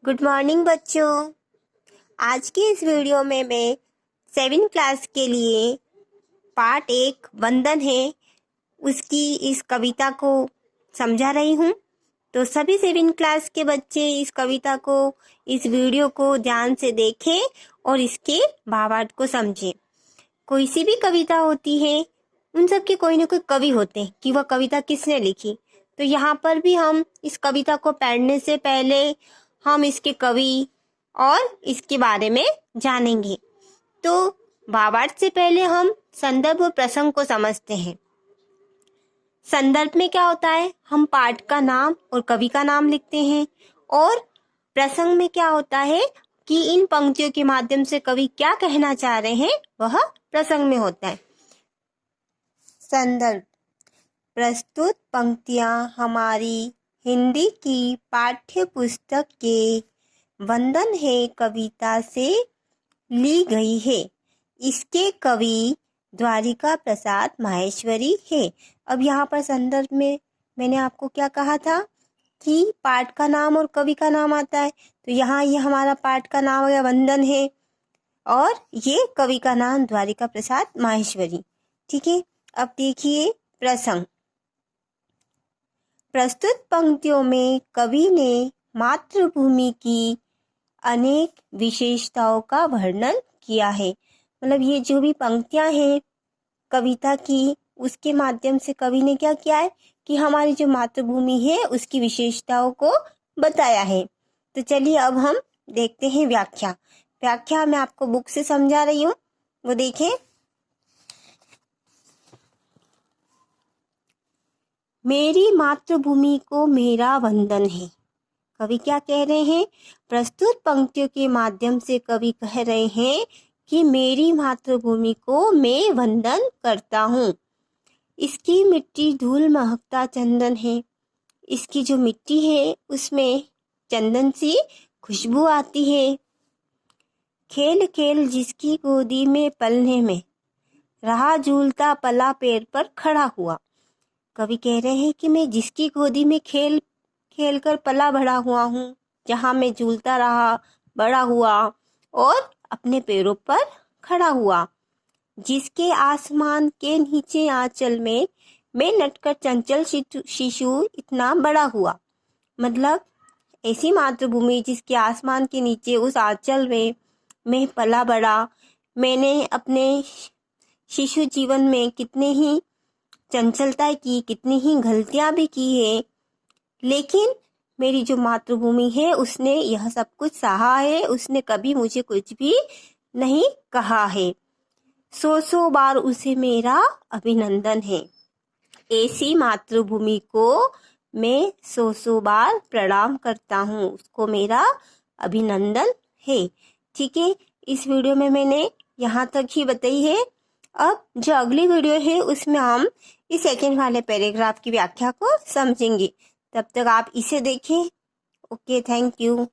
Good morning बच्चों। आज की इस वीडियो में मैं 7 क्लास के लिए पार्ट 1 वंदन है उसकी इस कविता को समझा रही हूँ। तो सभी 7 क्लास के बच्चे इस कविता को, इस वीडियो को ध्यान से देखें और इसके भावार्थ को समझें। कोई सी भी कविता होती है, उन सब के कोई ना कोई कवि होते हैं कि वह कविता किसने लिखी। तो यहाँ पर भी हम इस कविता को पढ़ने से पहले हम इसके कवि और इसके बारे में जानेंगे। तो भावार्थ से पहले हम संदर्भ और प्रसंग को समझते हैं। संदर्भ में क्या होता है, हम पाठ का नाम और कवि का नाम लिखते हैं। और प्रसंग में क्या होता है कि इन पंक्तियों के माध्यम से कवि क्या कहना चाह रहे हैं, वह प्रसंग में होता है। संदर्भ: प्रस्तुत पंक्तियां हमारी हिंदी की पाठ्य पुस्तक के वंदन है कविता से ली गई है। इसके कवि द्वारिका प्रसाद माहेश्वरी है। अब यहाँ पर संदर्भ में मैंने आपको क्या कहा था कि पाठ का नाम और कवि का नाम आता है। तो यहाँ ये हमारा पाठ का नाम या वंदन है और ये कवि का नाम द्वारिका प्रसाद माहेश्वरी। ठीक है, अब देखिए प्रसंग। प्रस्तुत पंक्तियों में कवि ने मातृभूमि की अनेक विशेषताओं का वर्णन किया है। मतलब ये जो भी पंक्तियां हैं कविता की, उसके माध्यम से कवि ने क्या किया है कि हमारी जो मातृभूमि है उसकी विशेषताओं को बताया है। तो चलिए अब हम देखते हैं व्याख्या। व्याख्या मैं आपको बुक से समझा रही हूँ, वो देखें। मेरी मातृभूमि को मेरा वंदन है। कवि क्या कह रहे हैं, प्रस्तुत पंक्तियों के माध्यम से कवि कह रहे हैं कि मेरी मातृभूमि को मैं वंदन करता हूँ। इसकी मिट्टी धूल महकता चंदन है। इसकी जो मिट्टी है उसमें चंदन सी खुशबू आती है। खेल खेल जिसकी गोदी में पलने में, रहा झूलता पला पैर पर खड़ा हुआ। कवि कह रहे हैं कि मैं जिसकी गोदी में खेल कर पला बढ़ा हुआ हूँ, जहाँ मैं झूलता रहा, बड़ा हुआ और अपने पैरों पर खड़ा हुआ। जिसके आसमान के नीचे आंचल में मैं नटकर चंचल शिशु इतना बड़ा हुआ। मतलब ऐसी मातृभूमि जिसके आसमान के नीचे उस आंचल में मैं पला बड़ा। मैंने अपने शिशु जीवन में कितने ही चंचलता की, कितनी ही गलतियां भी की है, लेकिन मेरी जो मातृभूमि है उसने यह सब कुछ सहा है। उसने कभी मुझे कुछ भी नहीं कहा है। 100 बार उसे मेरा अभिनंदन है। ऐसी मातृभूमि को मैं 100 बार प्रणाम करता हूँ, उसको मेरा अभिनंदन है। ठीक है, इस वीडियो में मैंने यहाँ तक ही बताई है। अब जो अगली वीडियो है उसमें हम इस सेकंड वाले पैराग्राफ की व्याख्या को समझेंगे। तब तक आप इसे देखें। Okay, thank you.